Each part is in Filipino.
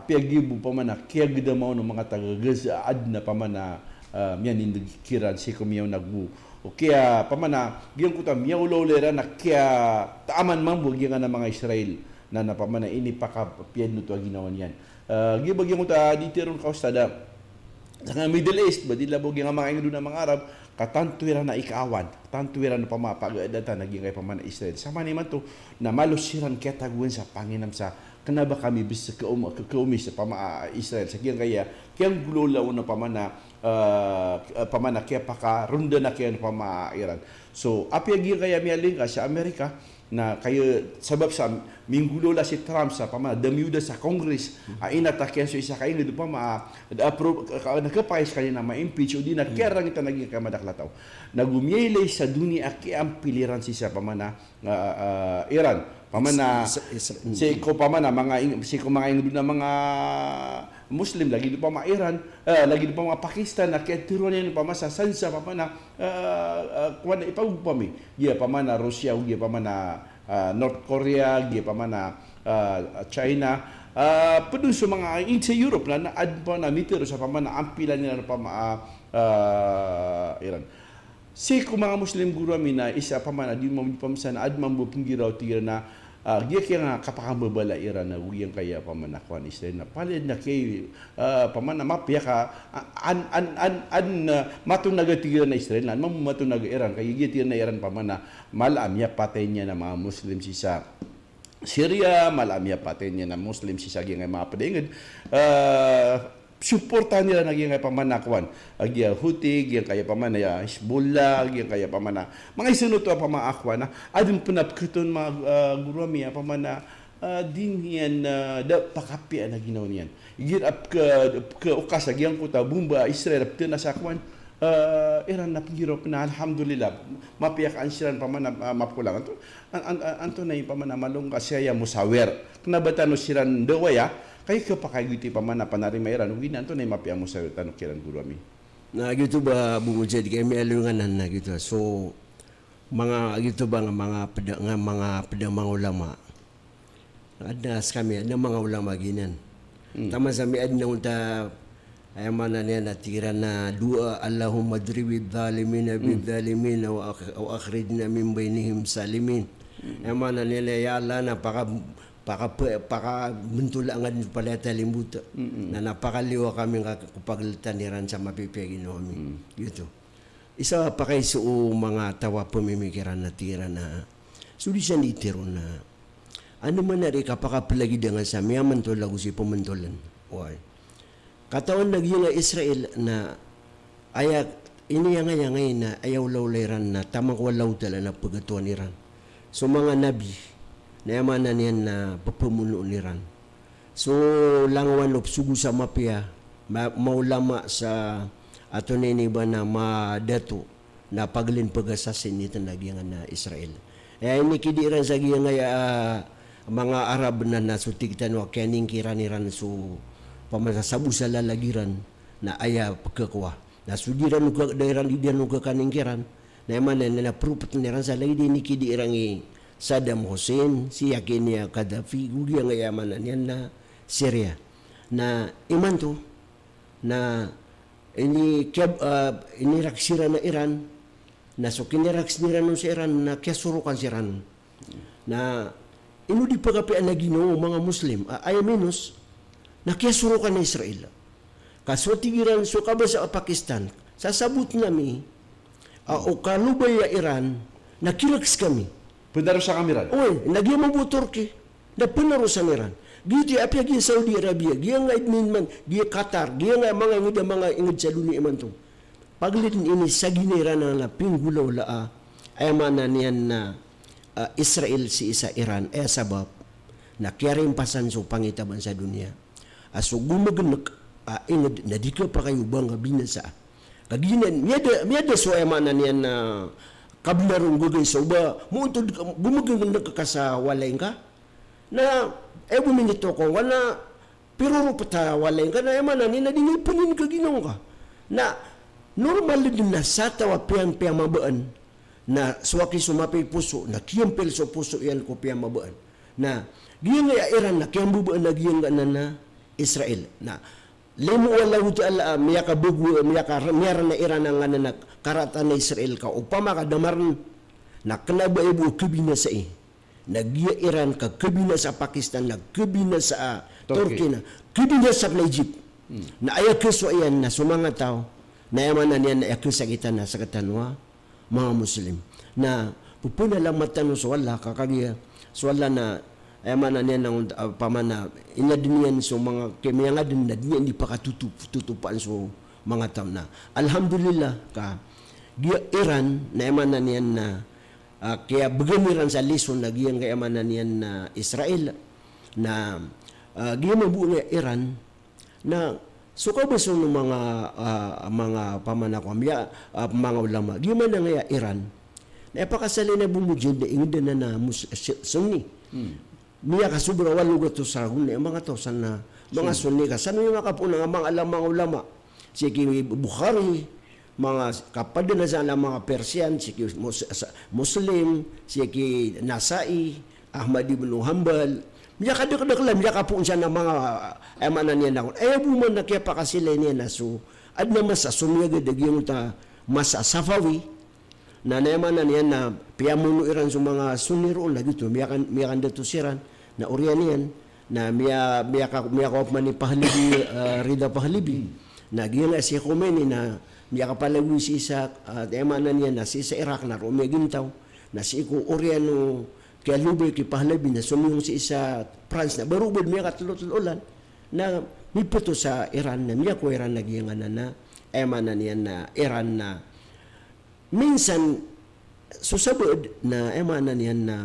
piagibu pamana kaya gida mao no mga taga Gaza adna pamana miyan indikiran si kumiyaw nagbu o kaya pamana giyan kuta miyaw lolera na kaya taaman man bugi nga na mga Israel na napamana ini pakapian no to ginawan yan gibagyan kuta dito ron kaustada sa Middle East ba dila bugi nga mga ingdo na mga Arab katantuira na ikawan tantuira na pamapag-adata naging kay pamana Israel sama ni man to na malusiran kaya taguin sa panginam sa kenapa kami bisa keumis pama Israel sekian kaya kian gulola una pamana pamana kaya paka runda na kaya pama Iran so apa yang kaya mialing sa Amerika na kaya sabab sa minggulola si Trump sa pamana damiuda sa Congress inatakian so isa kaya nito pama nakapais kaya na ma-impeach o di na kaya rang ito naging kamadaklataw nagumiyelay sa dunia kaya ang piliran siya pamana Iran pamana si ko pamana mga ingdo na mga Muslim lagi di pa mga Iran lagi di pa mga Pakistan na kaya tiro niya pamana sa sansa pamana kuan ipagpami giya pamana Russia giya pamana North Korea giya pamana China pedun sa mga sa Europe na ad pa na mitero sa pamana ampilan nila na pama Iran si ko mga Muslim guru amina isa pamana di mo pamsan ad mambu pinggiraw tira na dia kaya nga kapakambabala Iran na uyang kaya pamanakuan Israel na palid na kay pamana mapya ka matong nagatigiran na Israel na matong nag-Iran kaya gitiran na Iran pamana malamya patay niya na mga Muslim sa Syria malamya patay niya na Muslim sa mga mapadingid suportahan nila naging kaya pamanakuan agya Houthi gyang kaya pamana Hezbollah gyang kaya pamana mga isunod to pamaakwan na adun panapkuton mga gurami pamana din yan da pakapia na ginaw niyan igir up ka ukas agyang kuta bomba Israel apto na sa akwan Iran na pingiro na alhamdulillah mapiyak an siran pamana mapulang anto na pamana malungka siya musawer knabatan no siran dawaya kaya kapakagiti pamana panari mayran ugin anto na mapiyak musawer tanok kiran guru ami na gitu ba bungod jadi kami alunganan na gitu so mga gitu ba nga mga pedang ulama ada kami ada mga ulama ginan tama sa mi adna unta ay mana niya natira na dua Allahumma dribid dhalimina bidhalimina wa akhrijna min bainihim salimin ay mana nila ya Allah na paka bentulangan pala talimbuta na napakaliwa kami kapaglitaniran sa mapipigin namin gitu isa pa kay su mga tawa pamimikiran na tira na sudi siya nitiro na ano man na rin kapakapalagi dengan sa miyaman to lagu si pumantulan why katawan naging Israel na ayak ini yang ngayon na ayaw lawlayran na tamang walaw tala na pagatuan Iran so mga nabi na yaman na niyan na papamuno ni Iran so langwan lop sugu sa mapya maulama sa ato nini ba na madato na paglin pagasasin nito nagyan na Israel ini kidiran sa giyang mga Arab na nasutigtan wa kaning kiran so pamasasabu sa lalagiran na aya pagkakwa na sudiran ko dairan diyan ko kaning kiran na man na pruput ni ran sa lagi ni kidirangi Saddam Hussein si yakin niya Gaddafi gugi ang yaman niyan na Syria na iman to na ini raksira na Iran na so kiniraksira no sa Iran na kasurukan si Iran na ino di pagapian na Ginoo mga Muslim ay minus na kasurukan na Israel kaso tigiran so kaba sa Pakistan sasabot nami o kalubay ya Iran na kilaks kami Punaro sa kamiran. Oy, nagyan mo Turkey. Na punaro sa Iran. Giti apya gi Saudi Arabia, gi nga admin man, gi Qatar, gi nga mga ingid sa dunia man to. Paglitin ini sa ginira na pinggulaw la ay mana niyan na Israel si isa Iran sabab na kiyarin pasan so pangitaban sa dunia. Aso gumaganak ingid na di ka pa kayo bang binasa. Kaginan miyada so ay mana niyan na kablarong gugay sa uba mo ito gumagang nagkakasawalay ka na buminito ko wala pero pata walay ka na emana ni na dinipunin ka ginong ka na normal din na sa tawa piyang mabaan na suwaki sumapay puso na kiyampel so puso yan ko piyang mabaan na giyang nga Iran na kiyang bubaan na giyang na Israel. Na limu wallahu ta'ala miyaka bugu miyaka na Iran ang anak karatan na Israel ka upama ka damaran na kanaba ibu kabina sa nagiya Iran ka kabina sa Pakistan kabina sa Turkey na kabina sa Egypt na ayakeso ayan na sumanga tao na yaman na niyan na ayakeso kita na sa katanwa mga Muslim na pupuna lang matano sa wala kakagiya sa wala na ayaman na niyan na pamana inadinian so mga kemiyanga din na niyan di pa katutupan so mga tao na alhamdulillah ka giya Iran na yaman na niyan na kaya bagamiran sa lison na giyang kayaman na niyan na Israel na giyang mabuo nga Iran na suka ba ng mga pamanako mga ulama giyang man nga Iran na ipakasali na bumudjid na ingin na Sunni niya kasubra walo gato sa mga to sana mga Sunni ka sana yung makapunang mga ulama sige Bukhari mga kapad na sa mga Persian, si Muslim, si Nasai, Ahmad ibn Hanbal, miya kadakdaklam, miya kapun siya ng mga emanan niya na buman na kaya pa kasi niya na so, at na mas asumyaga yung ta mas Safawi, na naemanan niya na piyamuno iran sa mga suniroon na dito, miya kan dito siran, na Orianian, na miya kaupman ni Pahlibi, Rida Pahlibi, na gina si Khomeini na miya kapalawi si Isa emanan niya na si sa Iraq na rumegintaw na si Iko Oriano kaya lubay ki Pahlabi na sumiyong si Isa France na barubod miya katulot-ulan na miputo sa Iran na miya ko Iran nagyangan na emanan niya na Iran na minsan susabod na emanan niya na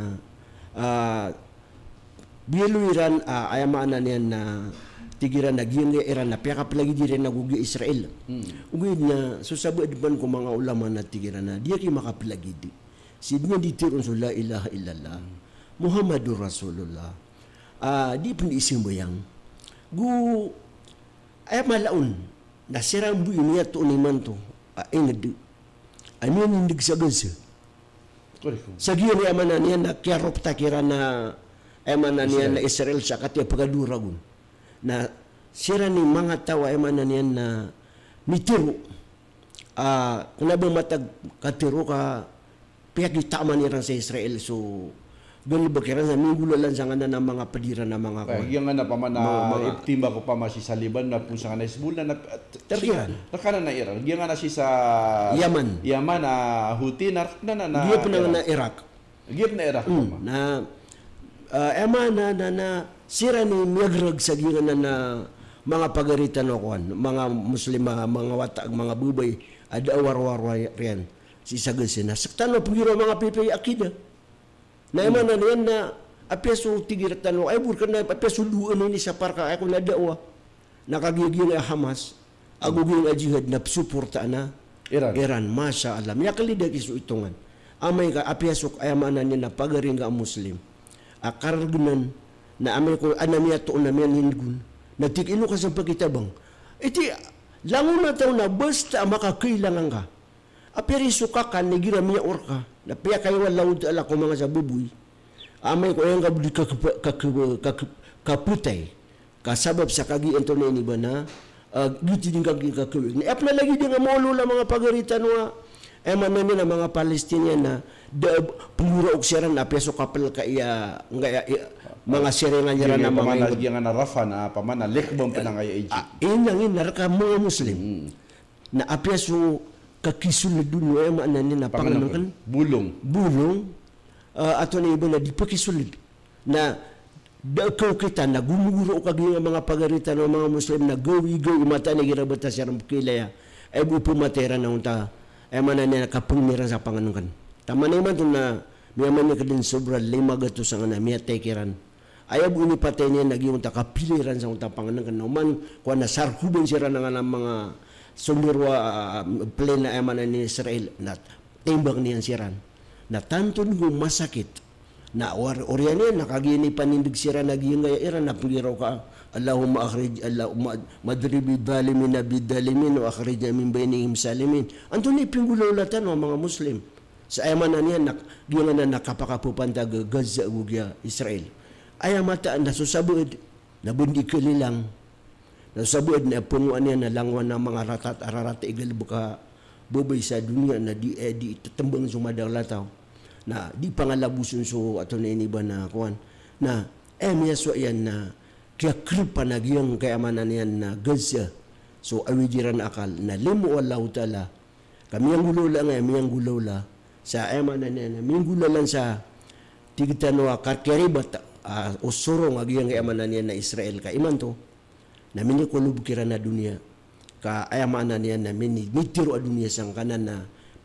bielo Iran ayamanan niya na tigiran na giyang Iran na piyakap lagi di rin nagugi Israel. Ugid na susabad man ko mga ulama na tigiran na diya ki makapilagi di. Sidnya di tirun so la ilaha illallah Muhammadur Rasulullah. Di pun isim bayang. Gu ay malaun na sirang bu niya to ni man to. Ay nadi. Ano nindig sa gansa. Sa giyang amanan niya na kiyarop takira na amanan niya na Israel sa katiya pagaduragun. Na sira ni mga tawa ay manan yan na mitiro. Kung nabang matag katiro ka, piyakitaman niya sa Israel. So, doon bakiran sa minggulalan sa nga na mga padira na mga kaya yung nga na pa man na iptimba ko pa si Saliban na kung sa nga na Hezbollah na nakana na Iran. Yung nga na si sa Yaman na Houthi na giyap na Iraq. Giyap na Iraq. Na sira ni miyagrag sa gingan na mga pagaritan o kuan, mga Muslima, mga watag, mga bubay, ada war-war riyan. Si Sagasin, nasaktan o pagiro mga pipay akida. Na na yan na apyaso tigiratan o, ay burkan na apyaso luan ni sa parka, ay kung nadawa, nakagiging Hamas, aguging jihad na suporta na Iran, masya Allah. Miyakalidag iso itungan. Amay ka, apyaso ayamanan niya na pagaring ka Muslim. Akargunan, na amin ko anamiya to anamiya hingun natikino ka sa pagkitabang iti langon na tayo na basta makakailangan ka apiri sukakan ni gira miya orka na piya kayo walawd ala ko mga sa bubuy amay ko yung kaputay kasabab sa kagian to na iniba na giti din kakawig na na lagi din nga molo la mga pagaritan wa emanan niya na mga Palestinian na pumura og siran na peso kapal ka iya mga sirengan niya na mga yang na Rafa na pamana lekbom pa nga Egypt. Inang narka mga Muslim na apyaso kakisulod dun wa emanan niya na panganan bulong ato na iba na di pakisulod na dakaw kita na gumuguro kag mga pagaritan ng mga Muslim na gawi mata ni girabata siram kilaya ay bu pumatera na unta emanan niya kapungmiran sa panganan. Tama naman ito na miyaman niya ka din sobra 5 gato sa nga na miya tekiran. Ayaw bu ni patay niya nagyong takapiliran sa unta panganan ka naman kung nasarkuban siya na nga ng mga sumirwa plane na emanan ni Israel na timbang niyan siran. Na tanton kung masakit na oryan niya nakagini panindig siya nagyong gaya iran na pagiraw ka Allahumma madribi dhalimin na bidhalimin o akhrij min bainihim salimin. Anto ni pinggulolatan o mga Muslim. Sa ayamanan niya, giyang na nakapakapupantag Gaza ugya Israel. Ayamata na susabod, nabundi kalilang, Sabuad na punuan niya na langwan ng mga ratat ararat igal baka bubay sa dunia na di tatambang sumadalataw na di pangalabusun so ato na iniba na kuan na miya so yan na kaya kripa na giyang kayamanan yan na Gaza so awijiran akal na limu Allah ta'ala kami ang gulula nga miyang gulula sa ayamanan yan miyang gulalan sa tigtanwa karkeribat usuro nga giyang kayamanan yan na Israel ka iman to na minikulub kira na dunia ka ayamanan niya na mitiro a dunia sang kanan na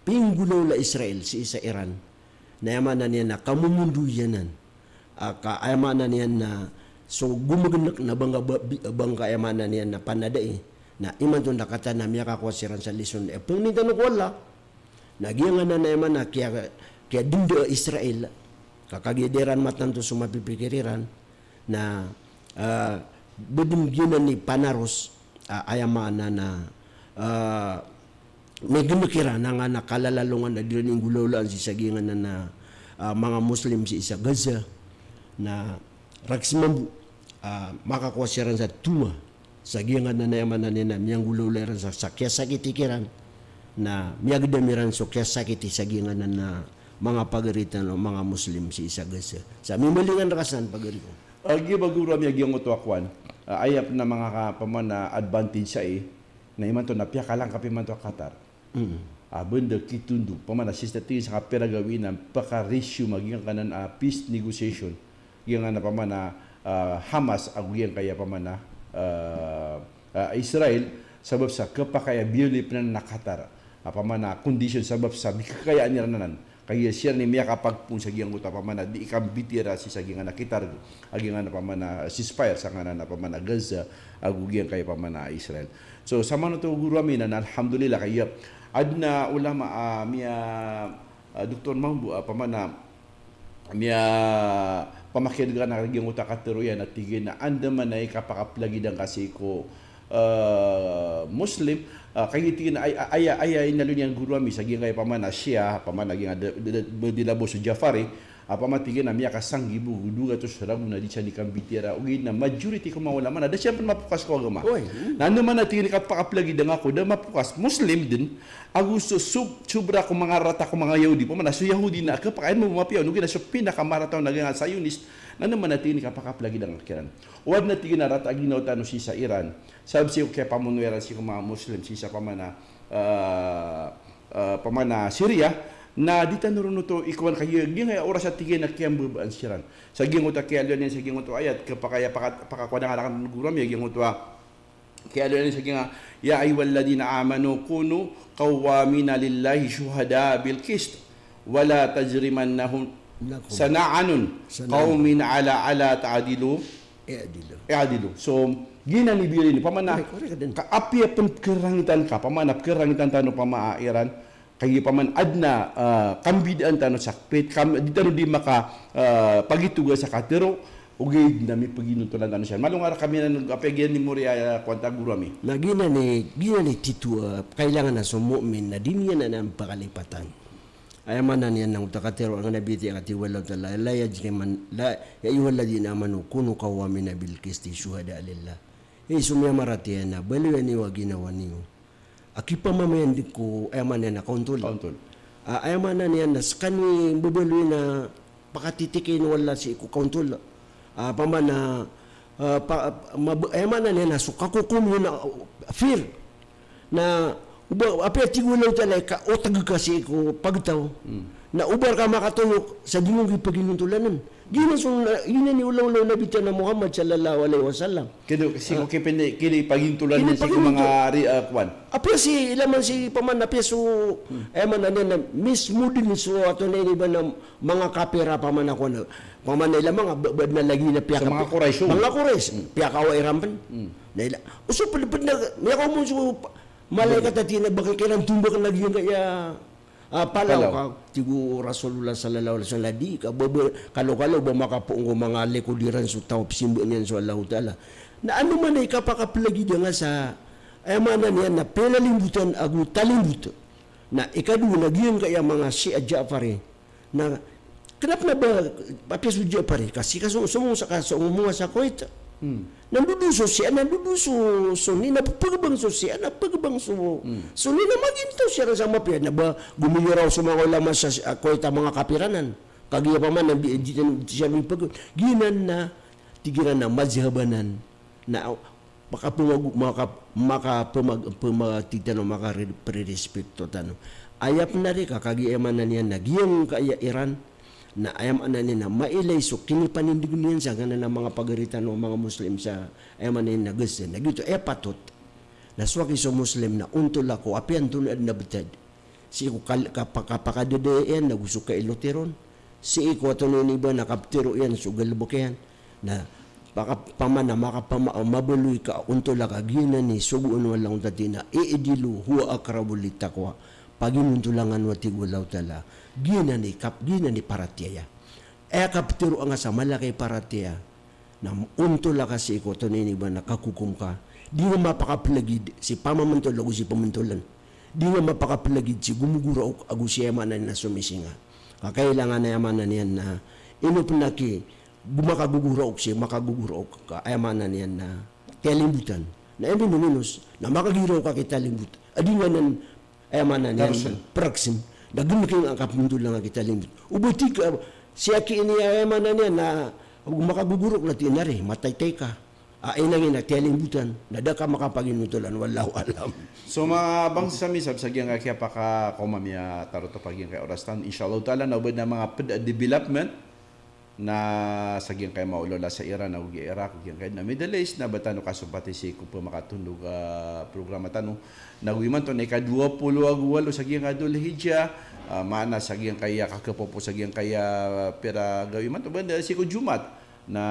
pinggulaw la Israel si isa Iran na ayamanan niya na kamumundu yanan ka ayamanan niya na so gumaganak na bangka ayamanan niya na panadai na iman to nakata na miya kakwasiran sa lison pangnintan ko wala nagyangan na naman na kaya dindo Israel kakagideran matan to sumapipikiriran na bedung ginan ni panaros ayamana na may gumakira na nga nakalalalungan na din yung gulaulaan si sagingan na mga Muslim si isa Gaza na raksimambu makakwasiran sa tuma sagingan na nayaman na nina miyang gulaulaan sa sakya-sakitikiran na miyagdamiran so kya-sakiti sagingan na mga pagaritan ng mga Muslim si isa Gaza sa mimalingan rakasan pagaritan agi bagura mi agi ang utuakwan ayap na mga pamana advantage sa na iman to napya kalang kapi man to Qatar benda kitundu pamana sistati sa kapera gawin ng paka-ratio maging kanan peace negotiation yung na pamana Hamas aguyan kaya pamana Israel sabab sa kapakaya biyuli na Qatar pamana condition sabab sa bikakayaan niya nanan kaya siya ni miya kapag pun sa giyang uta pamana di ikambitira si sa giyang nakitar aging pamana ceasefire sa ngana na pamana Gaza agugyan kay pamana Israel. So sama na to guru amin na alhamdulillah kaya adna ulama miya Dr. Mambu pamana miya pamakid ga na giyang uta kateroyan at tigin na andaman na ikapakaplagidang kasi ko Muslim kaya tingin ay inalun guru ami sa gingay pamana siya pamana ginga dilabo sa Jafari pamatigin na miya kasang gibu duga to sarabu na di siya ni kambitira ugid na majority ko mawala man da siya mapukas ko agama nando man na tingin kapakaplagi dang ako da mapukas Muslim din agusto subra ko mga rata ko mga Yahudi pamana so Yahudi na kapakain mo mapiaw nugi na siya pinakamarataw na nga Zionist nando man na tingin kapakaplagi dang akiran wad na tingin na rata aginaw tano si sa Iran sabi siya kaya pamunwera si mga Muslim siya pamana pamana Syria na di tanuro to ikuan kayo ging oras at tigay na kiyang bubaan siran sa gingot kaya yan sa gingot ayat kapakaya pakakuan nga kan guram ya gingot kaya yan sa ginga ya ayyuhal ladina amanu kunu qawwamina lillahi shuhada bil qist wala tajrimannahum sana'anun qaumin ala ta'dilu i'dilu so ginanibiri ni pamana kaapi kerangitan ka pamana kerangitan tano pamaairan kaya paman adna kambidaan tano sakpit di tano di maka pagituga sa katero ugid na mi paginutulan tano siya malungar kami na nagapegyan ni Moria kwanta gurami na gina ni titu kailangan na sumumin na dinya na ng pakalipatan ayaman na niyan ng utakatero ang nabiti ang atiwalaw tala la yajriman la yayuhalladina amanu kunu qawamin bil qisti shuhada lillah sumya maratiyan na baliwan ni wa ginawa niyo akipa mamayan di ko ayaman na kauntol ayaman na niyan na skani bubaloy na pakatitikin wala si ko kauntol pamana ayaman na niyan na sukakukum yun na fear na uba apya tigulaw talay ka o tagakasi ko pagtaw na ubar ka makatulok sa dimong gipaginuntulan gina ni ulaw-ulaw na bitan na Muhammad sallallahu alaihi wasallam kido kasi ko kini pagintulan ni sa mga kwan apya si ilaman si paman apya so man na mismo din so ato na iba na mga kapira paman ako na paman nila mga bad na lagi na piya mga Quraysh piya ka wa irampan nila uso palipad na miya ko mo so malaikat at tinabakay kailang tumbak na lagi kaya palaw ka tigu Rasulullah sallallahu alaihi wasallam di ka kalau ba makapuong ko mga likudiran so tao simbo niyan so Allah taala na ano man ay kapakaplagi nga sa ayamanan niyan na pelalimbutan agu talimbut na ikadu nagyan kaya mga si Ja'fari na kenapa na ba papis Ja'fari kasi kaso sumo sa kaso umuha sa Kuwait Nanduduso siya, nanduduso so ni napagabangso siya, napagabangso. So ni na maginto siya sa mapian na ba gumiyo raw sa mga ulama sa ako ita mga kapiranan. Kagiya pa man di siya may pag ginan na tigiran na mazhabanan na maka-respeto tanong. Ayap na rin kagiyaman na niya nagyang kaya Iran na ayam anan na mailay so kini panindig niyan sa ganan ng mga pagaritan ng mga Muslim sa ayam anan na gusto na gito patot na swaki so Muslim na untol ako apian tunad na betad si ko kapakadedeen na gusto ka iloteron si ko ato ni iba na kaptero yan so galbukehan na baka paman na makapabuloy ka untol ka ginan ni subuon walang tatina iidilu huwa akrabul taqwa paginuntulangan wati gulaw tala gina ni paratiya kaptiro ang sa malaki paratiya na untula kasi ko to nini ba nakakukum ka di nga mapakaplagid si pamamantul ako si pamantulan di nga mapakaplagid si gumugura og agu si emanan na sumisinga kakailangan na emanan niyan na inupunaki gumakagugura og si makagugura og ka emanan niyan na telimbutan na minus na makagiraw ka kita limbut adi nga nan emanan niyan praksim Nagumukin ang kapundul lang kita limbut. Ubuti ka, siya kiniyayaman na niya na makagugurok na tinari, mataytay ka. Ay lang yung nagtiyalimbutan, nada ka makapaginutulan, walau alam. So mga bang sa misab, sagyang kaya pa ka kumamya taroto paging kay orastan, inshallah ta'ala, naubad na mga development na sagyang kay maulola sa Iran na ugi Iraq ugi kay na Middle East na batano kasumpati si ko makatundog programa tanong naguiman to na ika-20 agwalo sagyang adul hijja mana sagyang kaya kakapopo sagyang kaya pera gawiman to banda si ko Jumat na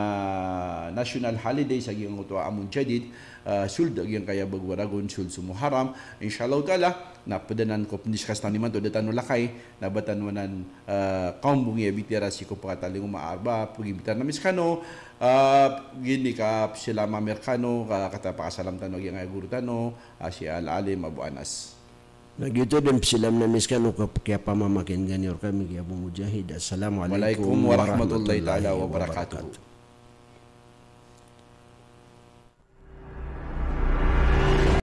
national holiday sagyang uto amun jadid sul dagyang kaya bagwaragon sul sumuharam inshallah taala na padanan ko discuss na niman to datano lakay na batanwanan kaum bungi bitira si ko pakataling umaarba pugibitar na miskano gini ka sila mamerkano kata pakasalam tanong yang ay guru tano si alalim Abu Anas nagito din silam na miskano kaya pamamakin ganyor kami kaya Abu Mujahid. Assalamualaikum warahmatullahi taala wabarakatuh.